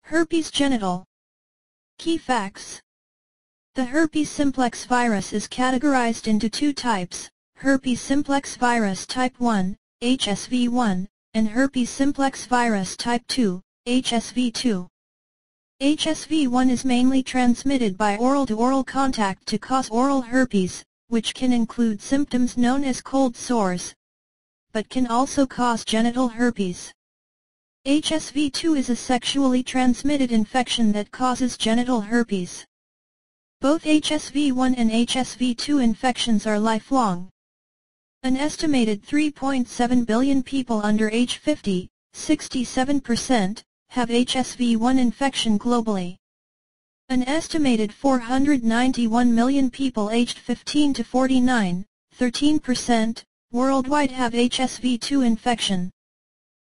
Herpes genital. Key facts. The herpes simplex virus is categorized into two types, herpes simplex virus type 1, HSV1, and herpes simplex virus type 2, HSV2. HSV1 is mainly transmitted by oral-to-oral contact to cause oral herpes, which can include symptoms known as cold sores, but can also cause genital herpes. HSV2 is a sexually transmitted infection that causes genital herpes. Both HSV1 and HSV2 infections are lifelong. An estimated 3.7 billion people under age 50, 67%, have HSV1 infection globally. An estimated 491 million people aged 15 to 49, 13%, worldwide have HSV2 infection.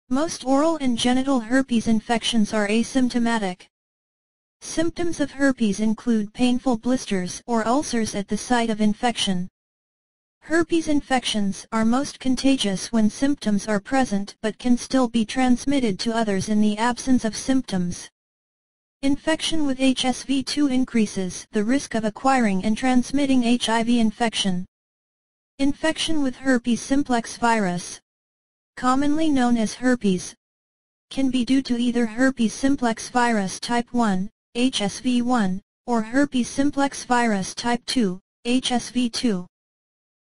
Most oral and genital herpes infections are asymptomatic. Symptoms of herpes include painful blisters or ulcers at the site of infection. Herpes infections are most contagious when symptoms are present but can still be transmitted to others in the absence of symptoms. Infection with HSV2 increases the risk of acquiring and transmitting HIV infection. Infection with herpes simplex virus, commonly known as herpes, can be due to either herpes simplex virus type 1, HSV1, or herpes simplex virus type 2, HSV2.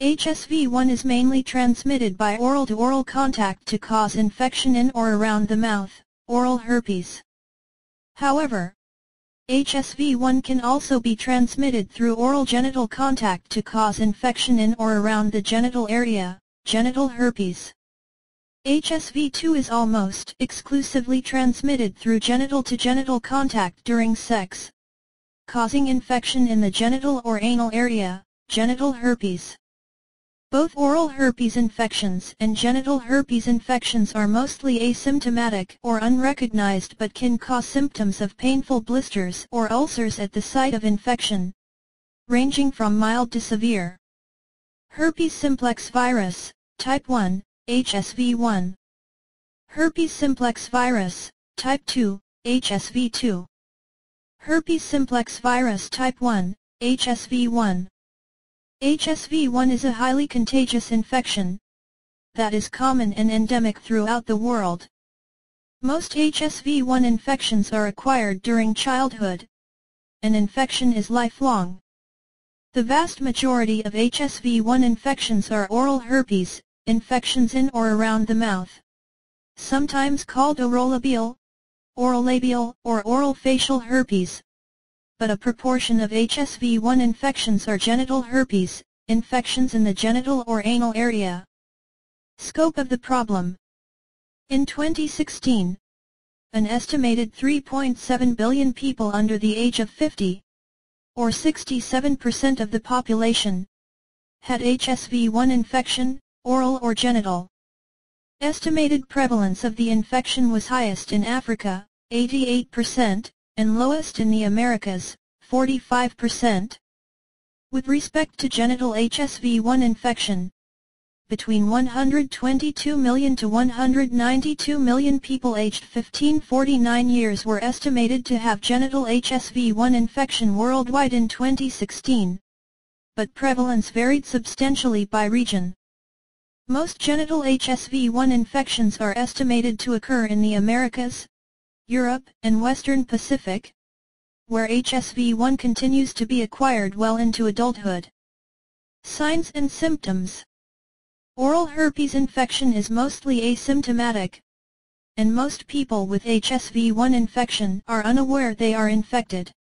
HSV1 is mainly transmitted by oral-to-oral contact to cause infection in or around the mouth, oral herpes. However, HSV1 can also be transmitted through oral genital contact to cause infection in or around the genital area, genital herpes. HSV2 is almost exclusively transmitted through genital-to-genital contact during sex, causing infection in the genital or anal area, genital herpes. Both oral herpes infections and genital herpes infections are mostly asymptomatic or unrecognized but can cause symptoms of painful blisters or ulcers at the site of infection, ranging from mild to severe. Herpes simplex virus, type 1, HSV1. Herpes simplex virus, type 2, HSV2. Herpes simplex virus type 1, HSV1. HSV1 is a highly contagious infection that is common and endemic throughout the world. Most HSV1 infections are acquired during childhood. An infection is lifelong. The vast majority of HSV1 infections are oral herpes, infections in or around the mouth, sometimes called orolabial, orolabial or oral facial herpes. But a proportion of HSV1 infections are genital herpes, infections in the genital or anal area. Scope of the problem. In 2016, an estimated 3.7 billion people under the age of 50, or 67% of the population, had HSV1 infection, oral or genital. Estimated prevalence of the infection was highest in Africa, 88%, and lowest in the Americas, 45%. With respect to genital HSV1 infection, between 122 million to 192 million people aged 15-49 years were estimated to have genital HSV1 infection worldwide in 2016, but prevalence varied substantially by region. Most genital HSV1 infections are estimated to occur in the Americas, Europe, and Western Pacific, where HSV1 continues to be acquired well into adulthood. Signs and symptoms. Oral herpes infection is mostly asymptomatic, and most people with HSV1 infection are unaware they are infected.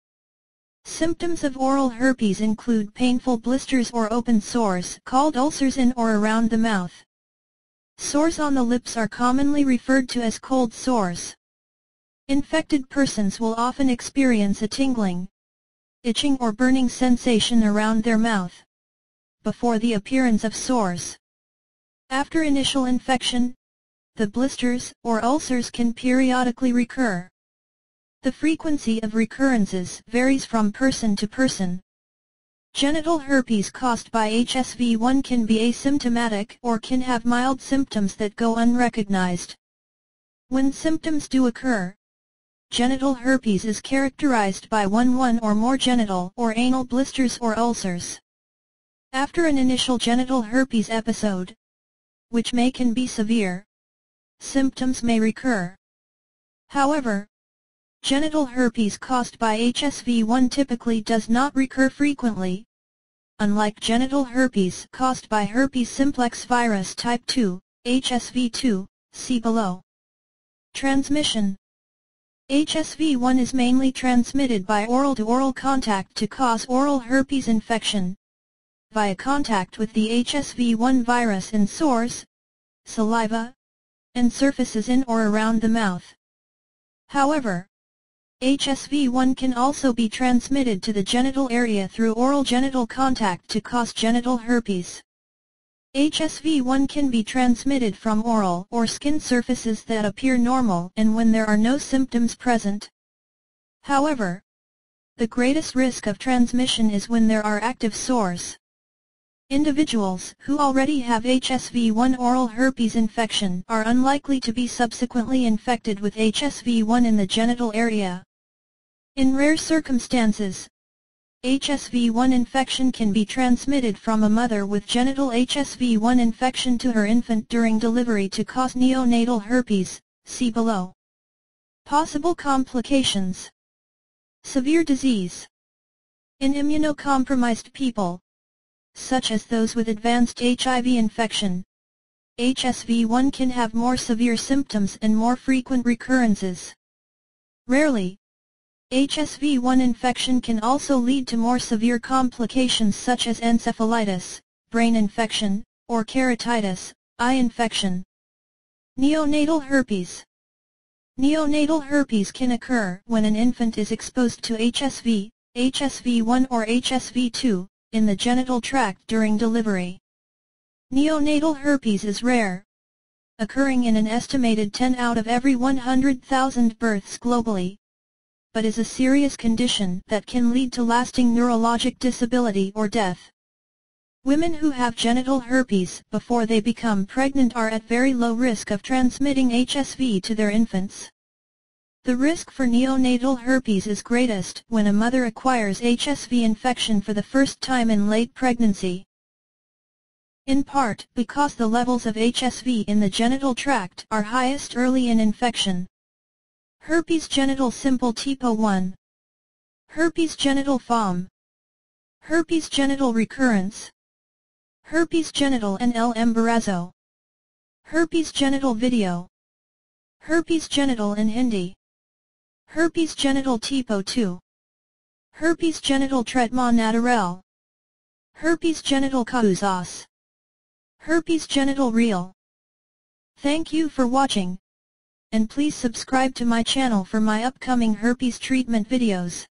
Symptoms of oral herpes include painful blisters or open sores called ulcers in or around the mouth. Sores on the lips are commonly referred to as cold sores. Infected persons will often experience a tingling, itching or burning sensation around their mouth before the appearance of sores. After initial infection, the blisters or ulcers can periodically recur. The frequency of recurrences varies from person to person. Genital herpes caused by HSV1 can be asymptomatic or can have mild symptoms that go unrecognized. When symptoms do occur, Genital herpes is characterized by one or more genital or anal blisters or ulcers. After an initial genital herpes episode, which can be severe, symptoms may recur. However, genital herpes caused by HSV-1 typically does not recur frequently, unlike genital herpes caused by herpes simplex virus type 2, HSV-2, see below. Transmission. HSV-1 is mainly transmitted by oral-to-oral contact to cause oral herpes infection, via contact with the HSV-1 virus in sores, saliva, and surfaces in or around the mouth. However, HSV-1 can also be transmitted to the genital area through oral genital contact to cause genital herpes. HSV-1 can be transmitted from oral or skin surfaces that appear normal and when there are no symptoms present. However, the greatest risk of transmission is when there are active sores. Individuals who already have HSV-1 oral herpes infection are unlikely to be subsequently infected with HSV-1 in the genital area. In rare circumstances, HSV-1 infection can be transmitted from a mother with genital HSV-1 infection to her infant during delivery to cause neonatal herpes, see below. Possible complications. Severe disease. In immunocompromised people, such as those with advanced HIV infection, HSV-1 can have more severe symptoms and more frequent recurrences. Rarely, HSV-1 infection can also lead to more severe complications such as encephalitis, brain infection, or keratitis, eye infection. Neonatal herpes. Neonatal herpes can occur when an infant is exposed to HSV, HSV-1 or HSV-2, in the genital tract during delivery. Neonatal herpes is rare, occurring in an estimated 10 out of every 100,000 births globally, but is a serious condition that can lead to lasting neurologic disability or death. Women who have genital herpes before they become pregnant are at very low risk of transmitting HSV to their infants. The risk for neonatal herpes is greatest when a mother acquires HSV infection for the first time in late pregnancy. In part because the levels of HSV in the genital tract are highest early in infection. Herpes genital simple type 1. Herpes genital FOM. Herpes genital recurrence. Herpes genital NL embarazo. Herpes genital video. Herpes genital in Hindi. Herpes genital type 2. Herpes genital traitement naturel. Herpes genital causas. Herpes genital real. Thank you for watching, and please subscribe to my channel for my upcoming herpes treatment videos.